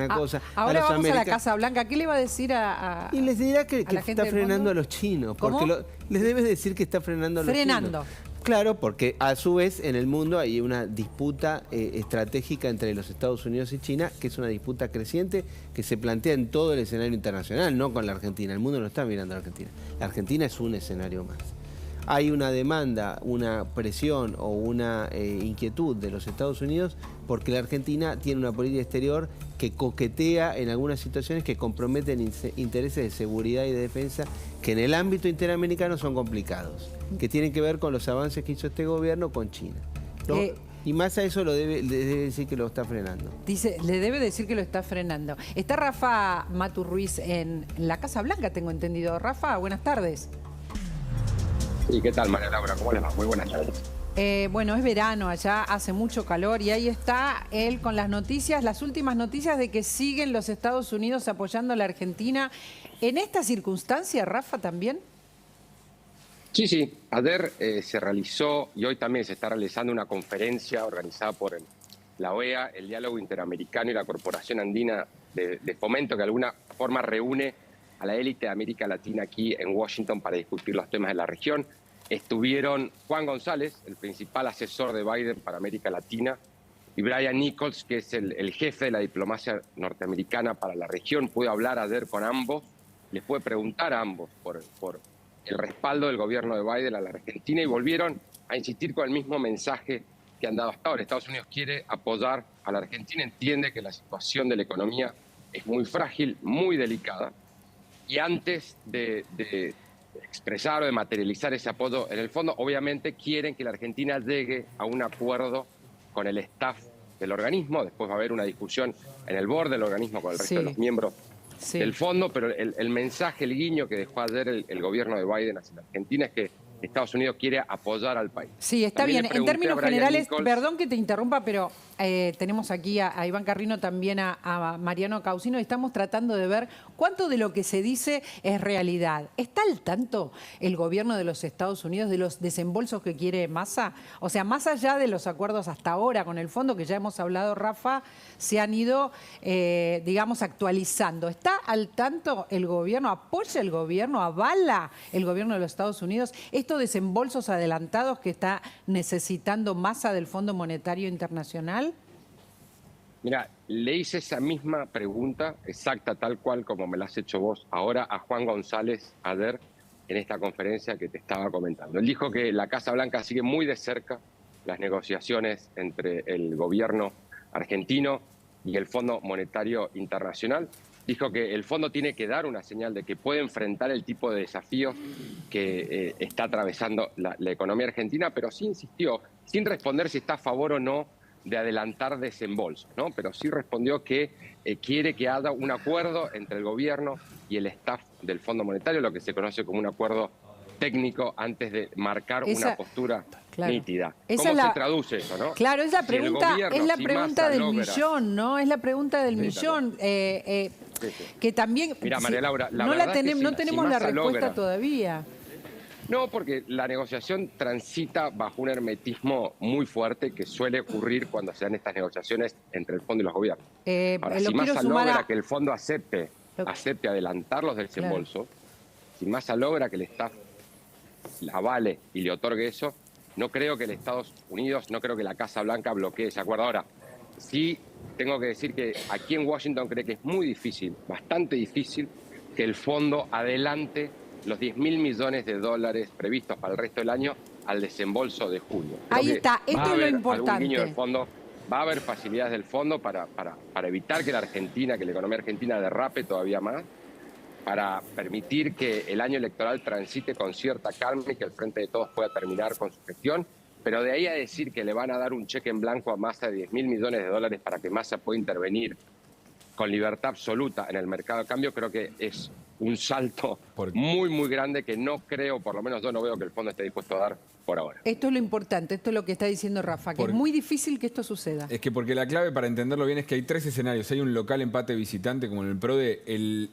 cosa. Ahora vamos a la Casa Blanca. ¿Qué le va a decir a Y les dirá que la gente está del frenando mundo? a los chinos. ¿Cómo? Porque les debe decir que está frenando a los Frenando. chinos. Claro, porque a su vez en el mundo hay una disputa estratégica entre los Estados Unidos y China, que es una disputa creciente que se plantea en todo el escenario internacional, no con la Argentina. El mundo no está mirando a la Argentina. La Argentina es un escenario más. Hay una demanda, una presión o una inquietud de los Estados Unidos porque la Argentina tiene una política exterior que coquetea en algunas situaciones que comprometen intereses de seguridad y de defensa que en el ámbito interamericano son complicados, que tienen que ver con los avances que hizo este gobierno con China. Y más a eso le debe decir que lo está frenando. Dice, le debe decir que lo está frenando. Está Rafa Maturruiz en la Casa Blanca, tengo entendido. Rafa, buenas tardes. ¿Y qué tal, María Laura? ¿Cómo les va? Muy buenas tardes. Bueno, es verano allá, hace mucho calor y ahí está él con las noticias, las últimas noticias de que siguen los Estados Unidos apoyando a la Argentina. ¿En esta circunstancia, Rafa, también? Sí. Ayer se realizó y hoy también se está realizando una conferencia organizada por la OEA, el Diálogo Interamericano y la Corporación Andina de Fomento, que de alguna forma reúne a la élite de América Latina aquí en Washington para discutir los temas de la región. Estuvieron Juan González, el principal asesor de Biden para América Latina, y Brian Nichols, que es el jefe de la diplomacia norteamericana para la región. Pude hablar ayer con ambos, les pude preguntar a ambos por el respaldo del gobierno de Biden a la Argentina y volvieron a insistir con el mismo mensaje que han dado hasta ahora. Estados Unidos quiere apoyar a la Argentina, entiende que la situación de la economía es muy frágil, muy delicada, y antes de expresar o de materializar ese apoyo, en el fondo obviamente quieren que la Argentina llegue a un acuerdo con el staff del organismo. Después va a haber una discusión en el board del organismo con el resto de los miembros del fondo, pero el mensaje, el guiño que dejó ayer el gobierno de Biden hacia la Argentina es que Estados Unidos quiere apoyar al país. Sí, está También bien. En términos generales, Nichols, perdón que te interrumpa, pero tenemos aquí a Iván Carrino, también a Mariano Causino, y estamos tratando de ver cuánto de lo que se dice es realidad. ¿Está al tanto el gobierno de los Estados Unidos de los desembolsos que quiere Massa? O sea, más allá de los acuerdos hasta ahora con el fondo, que ya hemos hablado, Rafa, se han ido, digamos, actualizando. ¿Está al tanto el gobierno? ¿Apoya el gobierno? ¿Avala el gobierno de los Estados Unidos estos desembolsos adelantados que está necesitando Massa del Fondo Monetario Internacional? Mira, le hice esa misma pregunta, exacta, tal cual como me la has hecho vos ahora, a Juan González ayer en esta conferencia que te estaba comentando. Él dijo que la Casa Blanca sigue muy de cerca las negociaciones entre el gobierno argentino y el Fondo Monetario Internacional. Dijo que el fondo tiene que dar una señal de que puede enfrentar el tipo de desafíos que está atravesando la economía argentina, pero sí insistió, sin responder si está a favor o no de adelantar desembolsos, ¿no? Pero sí respondió que quiere que haya un acuerdo entre el gobierno y el staff del Fondo Monetario, lo que se conoce como un acuerdo técnico antes de marcar una postura nítida. ¿Cómo se traduce eso, no? Claro, es la pregunta, del millón, ¿no? Es la pregunta del millón. Que también Mira, María Laura, no tenemos la respuesta todavía. No, porque la negociación transita bajo un hermetismo muy fuerte que suele ocurrir cuando se dan estas negociaciones entre el fondo y los gobiernos. Ahora, si Massa logra que el fondo acepte adelantar los desembolsos, si Massa logra que el staff la avale y le otorgue eso, no creo que el Estados Unidos, no creo que la Casa Blanca bloquee ese acuerdo. Ahora, sí tengo que decir que aquí en Washington cree que es muy difícil, bastante difícil, que el fondo adelante los 10.000 millones de dólares previstos para el resto del año al desembolso de junio. Ahí está, esto es lo importante. Del fondo, va a haber facilidades del fondo para evitar que la economía argentina derrape todavía más, para permitir que el año electoral transite con cierta calma y que el Frente de Todos pueda terminar con su gestión. Pero de ahí a decir que le van a dar un cheque en blanco a Massa de 10.000 millones de dólares para que Massa pueda intervenir con libertad absoluta en el mercado de cambio, creo que es un salto muy, muy grande que no creo, por lo menos yo no veo que el fondo esté dispuesto a dar por ahora. Esto es lo importante, esto es lo que está diciendo Rafa, que es muy difícil que esto suceda. Es que porque la clave para entenderlo bien es que hay tres escenarios. Hay un local empate visitante como en el PRODE.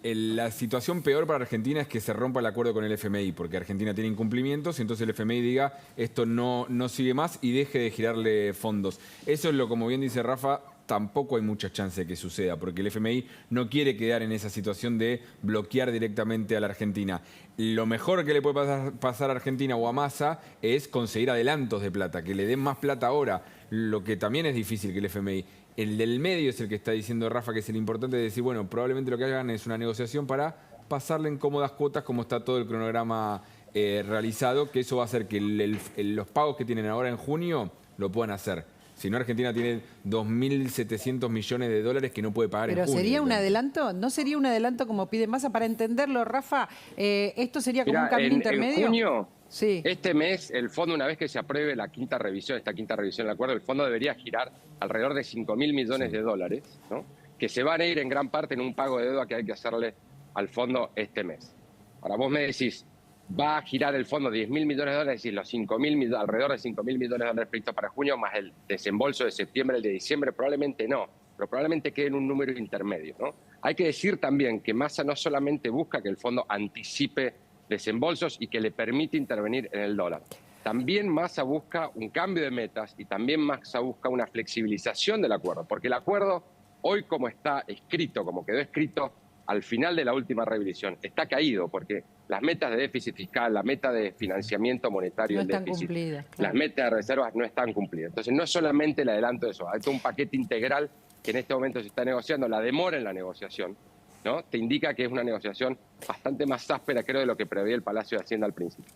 La situación peor para Argentina es que se rompa el acuerdo con el FMI, porque Argentina tiene incumplimientos y entonces el FMI diga esto no sigue más y deje de girarle fondos. Eso es lo, como bien dice Rafa, tampoco hay mucha chance de que suceda, porque el FMI no quiere quedar en esa situación de bloquear directamente a la Argentina. Lo mejor que le puede pasar a Argentina o a Massa es conseguir adelantos de plata, que le den más plata ahora, lo que también es difícil que el FMI. El del medio es el que está diciendo Rafa, que es el importante de decir, bueno, probablemente lo que hagan es una negociación para pasarle en cómodas cuotas como está todo el cronograma realizado, que eso va a hacer que los pagos que tienen ahora en junio lo puedan hacer. Si no, Argentina tiene 2.700 millones de dólares que no puede pagar en junio. ¿Pero sería un adelanto? ¿No sería un adelanto como pide Massa? Para entenderlo, Rafa, ¿esto sería como un camino intermedio? En junio, sí. Este mes, el fondo, una vez que se apruebe esta quinta revisión del acuerdo, el fondo debería girar alrededor de 5.000 millones de dólares, ¿no? Que se van a ir en gran parte en un pago de deuda que hay que hacerle al fondo este mes. Ahora vos me decís, va a girar el fondo 10.000 millones de dólares, y los alrededor de 5.000 millones de dólares previstos para junio, más el desembolso de septiembre, el de diciembre, probablemente no, pero probablemente quede en un número intermedio, ¿no? Hay que decir también que Massa no solamente busca que el fondo anticipe desembolsos y que le permite intervenir en el dólar. También Massa busca un cambio de metas y también Massa busca una flexibilización del acuerdo, porque el acuerdo, hoy como está escrito, como quedó escrito al final de la última revisión, está caído, porque las metas de déficit fiscal, la meta de financiamiento monetario, no el están déficit, cumplidas, claro. las metas de reservas no están cumplidas. Entonces no es solamente el adelanto de eso, hay todo un paquete integral que en este momento se está negociando. La demora en la negociación, ¿no?, te indica que es una negociación bastante más áspera, creo, de lo que preveía el Palacio de Hacienda al principio.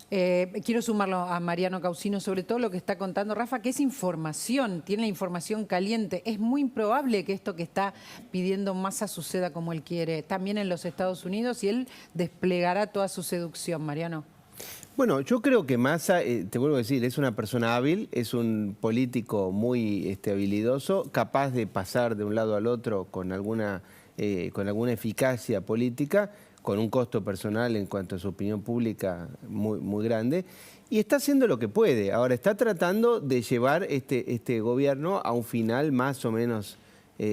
Quiero sumarlo a Mariano Causino, sobre todo lo que está contando Rafa, que es información, tiene la información caliente. Es muy improbable que esto que está pidiendo Massa suceda como él quiere, también en los Estados Unidos, y él desplegará toda su seducción, Mariano. Bueno, yo creo que Massa, te vuelvo a decir, es una persona hábil, es un político muy habilidoso, capaz de pasar de un lado al otro con alguna eficacia política, con un costo personal en cuanto a su opinión pública muy grande, y está haciendo lo que puede. Ahora está tratando de llevar este gobierno a un final más o menos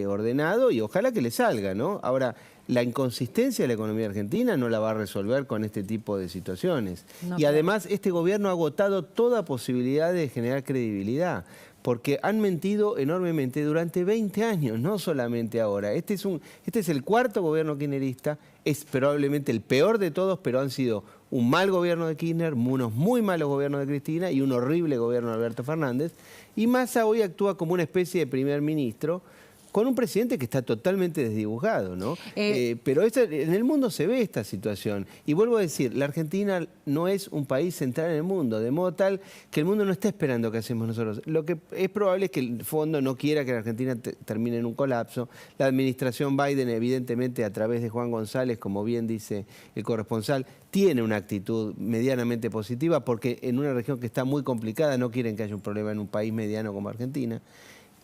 ordenado, y ojalá que le salga, ¿no? Ahora, la inconsistencia de la economía argentina no la va a resolver con este tipo de situaciones. No, y además este gobierno ha agotado toda posibilidad de generar credibilidad, porque han mentido enormemente durante 20 años, no solamente ahora. Este es el cuarto gobierno kirchnerista, es probablemente el peor de todos, pero han sido un mal gobierno de Kirchner, unos muy malos gobiernos de Cristina y un horrible gobierno de Alberto Fernández. Y Massa hoy actúa como una especie de primer ministro, con un presidente que está totalmente desdibujado, ¿no? Pero en el mundo se ve esta situación. Y vuelvo a decir, la Argentina no es un país central en el mundo, de modo tal que el mundo no está esperando que hacemos nosotros. Lo que es probable es que el fondo no quiera que la Argentina termine en un colapso. La administración Biden, evidentemente, a través de Juan González, como bien dice el corresponsal, tiene una actitud medianamente positiva, porque en una región que está muy complicada no quieren que haya un problema en un país mediano como Argentina.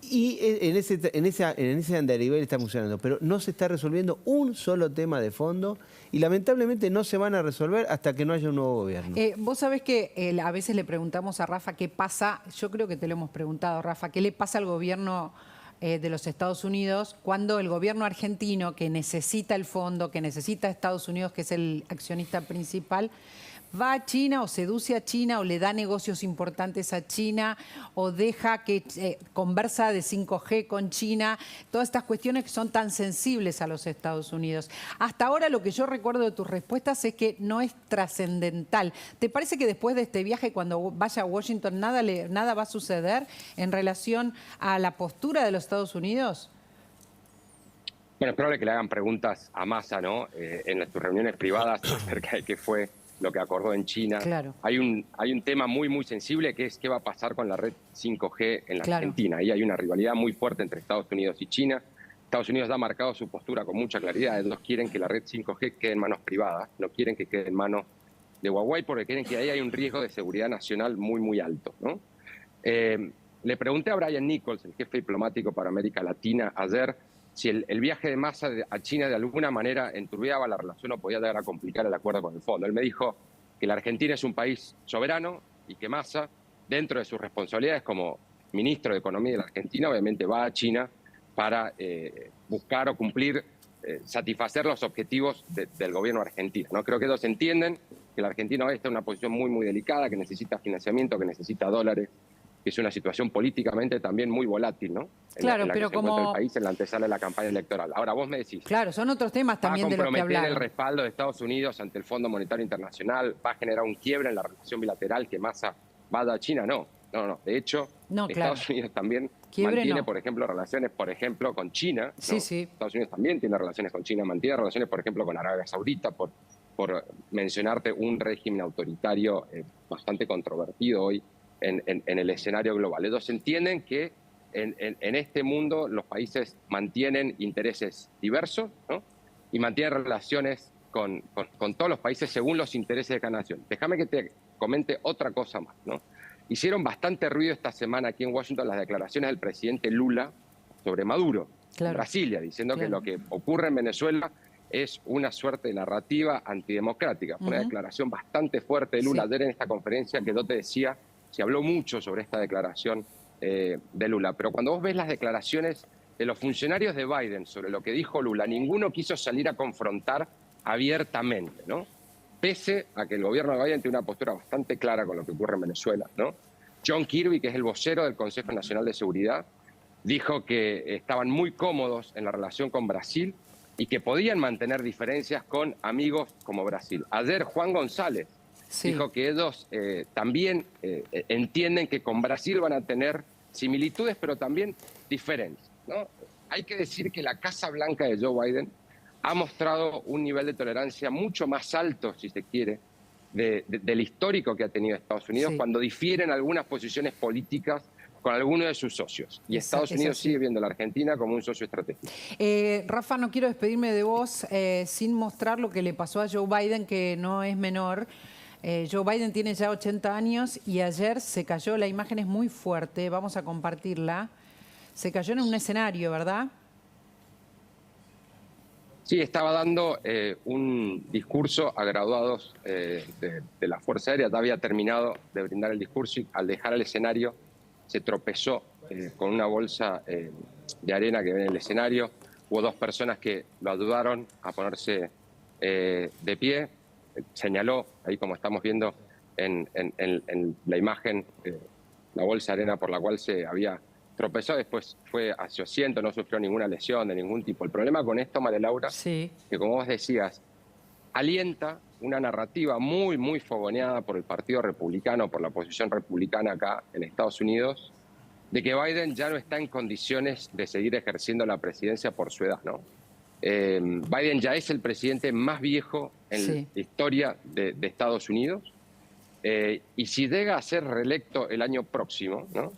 Y en ese andarivel está funcionando, pero no se está resolviendo un solo tema de fondo y lamentablemente no se van a resolver hasta que no haya un nuevo gobierno. Vos sabés que a veces le preguntamos a Rafa qué pasa, yo creo que te lo hemos preguntado, Rafa, qué le pasa al gobierno de los Estados Unidos cuando el gobierno argentino, que necesita el fondo, que necesita a Estados Unidos, que es el accionista principal, va a China o seduce a China o le da negocios importantes a China o deja que conversa de 5G con China, todas estas cuestiones que son tan sensibles a los Estados Unidos. Hasta ahora lo que yo recuerdo de tus respuestas es que no es trascendental. ¿Te parece que después de este viaje, cuando vaya a Washington, nada va a suceder en relación a la postura de los Estados Unidos? Bueno, es probable que le hagan preguntas a Massa, ¿no? En sus reuniones privadas acerca de qué fue lo que acordó en China. Claro. Hay un tema muy sensible, que es qué va a pasar con la red 5G en la Argentina. Ahí hay una rivalidad muy fuerte entre Estados Unidos y China. Estados Unidos ha marcado su postura con mucha claridad. Ellos quieren que la red 5G quede en manos privadas, no quieren que quede en manos de Huawei, porque quieren que ahí hay un riesgo de seguridad nacional muy alto, ¿no? Le pregunté a Brian Nichols, el jefe diplomático para América Latina, ayer, si el viaje de Massa a China de alguna manera enturbiaba la relación o podía llegar a complicar el acuerdo con el fondo. Él me dijo que la Argentina es un país soberano y que Massa, dentro de sus responsabilidades como ministro de Economía de la Argentina, obviamente va a China para buscar o cumplir, satisfacer los objetivos del gobierno argentino, ¿no? Creo que ellos entienden que la Argentina hoy está en una posición muy delicada, que necesita financiamiento, que necesita dólares, que es una situación políticamente también muy volátil, ¿no? Claro, en la pero que se encuentra como... el país en la antesala de la campaña electoral. Ahora vos me decís, Claro, son otros temas también de los que ¿va a comprometer el hablaron. respaldo de Estados Unidos ante el Fondo Monetario Internacional? ¿Va a generar un quiebre en la relación bilateral que Massa va a dar a China? No, no, no. De hecho, No, claro. Estados Unidos también Quiebre mantiene, no. por ejemplo, relaciones, por ejemplo, con China, ¿no? Sí, sí. Estados Unidos también tiene relaciones con China, mantiene relaciones, por ejemplo, con Arabia Saudita, por mencionarte un régimen autoritario bastante controvertido hoy en el escenario global. Ellos entienden que en este mundo los países mantienen intereses diversos, ¿no? Y mantienen relaciones con todos los países según los intereses de cada nación. Déjame que te comente otra cosa más, ¿no? Hicieron bastante ruido esta semana aquí en Washington las declaraciones del presidente Lula sobre Maduro, Claro. en Brasilia, diciendo Claro. que lo que ocurre en Venezuela es una suerte de narrativa antidemocrática. Fue una declaración bastante fuerte de Lula. Sí. Ayer en esta conferencia que yo te decía, se habló mucho sobre esta declaración de Lula. Pero cuando vos ves las declaraciones de los funcionarios de Biden sobre lo que dijo Lula, ninguno quiso salir a confrontar abiertamente, ¿no? Pese a que el gobierno de Biden tiene una postura bastante clara con lo que ocurre en Venezuela, ¿no? John Kirby, que es el vocero del Consejo Nacional de Seguridad, dijo que estaban muy cómodos en la relación con Brasil y que podían mantener diferencias con amigos como Brasil. Ayer Juan González dijo que ellos también entienden que con Brasil van a tener similitudes, pero también diferencias, ¿no? Hay que decir que la Casa Blanca de Joe Biden ha mostrado un nivel de tolerancia mucho más alto, si se quiere, del histórico que ha tenido Estados Unidos cuando difieren algunas posiciones políticas con alguno de sus socios. Y Estados Unidos sigue viendo a la Argentina como un socio estratégico. Rafa, no quiero despedirme de vos sin mostrar lo que le pasó a Joe Biden, que no es menor. Joe Biden tiene ya 80 años y ayer se cayó, la imagen es muy fuerte, vamos a compartirla. Se cayó en un escenario, ¿verdad? Sí, estaba dando un discurso a graduados de la Fuerza Aérea. Ya había terminado de brindar el discurso y al dejar el escenario se tropezó con una bolsa de arena que ve en el escenario. Hubo dos personas que lo ayudaron a ponerse de pie. Señaló, ahí como estamos viendo en la imagen, la bolsa de arena por la cual se había tropezó, después fue a su asiento, no sufrió ninguna lesión de ningún tipo. El problema con esto, María Laura, que como vos decías, alienta una narrativa muy, muy fogoneada por el Partido Republicano, por la oposición republicana acá en Estados Unidos, de que Biden ya no está en condiciones de seguir ejerciendo la presidencia por su edad, ¿no? Biden ya es el presidente más viejo en la historia de Estados Unidos, y si llega a ser reelecto el año próximo, ¿no?,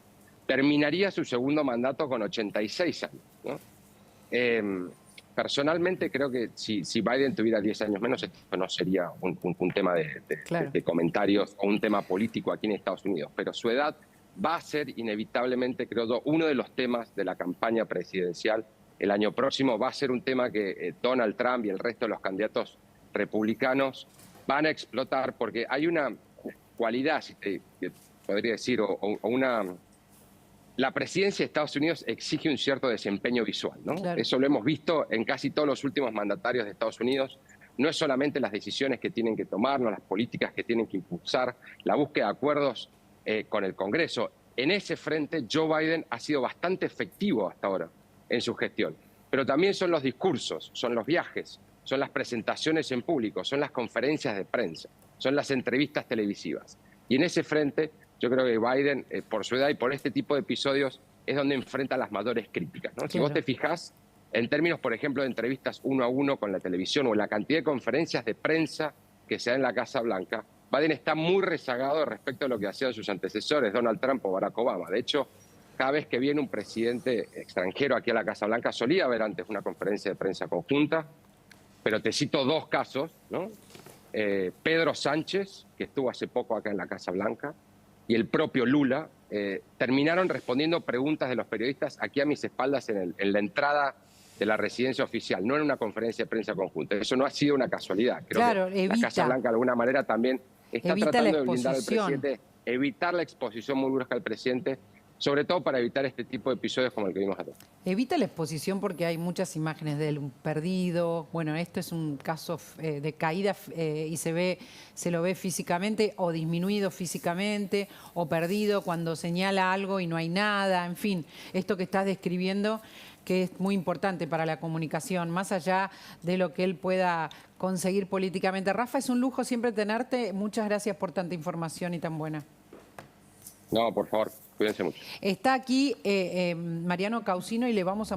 terminaría su segundo mandato con 86 años, ¿no? Personalmente creo que si Biden tuviera 10 años menos, esto no sería un tema de comentarios o un tema político aquí en Estados Unidos, pero su edad va a ser inevitablemente, creo yo, uno de los temas de la campaña presidencial el año próximo. Va a ser un tema que Donald Trump y el resto de los candidatos republicanos van a explotar, porque hay una cualidad, que podría decir, o una... La presidencia de Estados Unidos exige un cierto desempeño visual, ¿no? Claro. Eso lo hemos visto en casi todos los últimos mandatarios de Estados Unidos. No es solamente las decisiones que tienen que tomar, no las políticas que tienen que impulsar, la búsqueda de acuerdos con el Congreso. En ese frente, Joe Biden ha sido bastante efectivo hasta ahora en su gestión. Pero también son los discursos, son los viajes, son las presentaciones en público, son las conferencias de prensa, son las entrevistas televisivas. Y en ese frente, yo creo que Biden, por su edad y por este tipo de episodios, es donde enfrenta las mayores críticas, ¿no? Claro. Si vos te fijás, en términos, por ejemplo, de entrevistas uno a uno con la televisión o en la cantidad de conferencias de prensa que se da en la Casa Blanca, Biden está muy rezagado respecto a lo que hacían sus antecesores, Donald Trump o Barack Obama. De hecho, cada vez que viene un presidente extranjero aquí a la Casa Blanca, solía haber antes una conferencia de prensa conjunta, pero te cito dos casos, ¿no? Pedro Sánchez, que estuvo hace poco acá en la Casa Blanca, y el propio Lula, terminaron respondiendo preguntas de los periodistas aquí a mis espaldas en la entrada de la residencia oficial, no en una conferencia de prensa conjunta. Eso no ha sido una casualidad. Creo que la Casa Blanca de alguna manera también está tratando de blindar al presidente, evitar la exposición muy brusca al presidente, sobre todo para evitar este tipo de episodios como el que vimos acá. Evita la exposición porque hay muchas imágenes de él perdido. Bueno, esto es un caso de caída y se lo ve físicamente o disminuido físicamente o perdido cuando señala algo y no hay nada. En fin, esto que estás describiendo que es muy importante para la comunicación, más allá de lo que él pueda conseguir políticamente. Rafa, es un lujo siempre tenerte. Muchas gracias por tanta información y tan buena. No, por favor, cuídense mucho. Está aquí Mariano Causino y le vamos a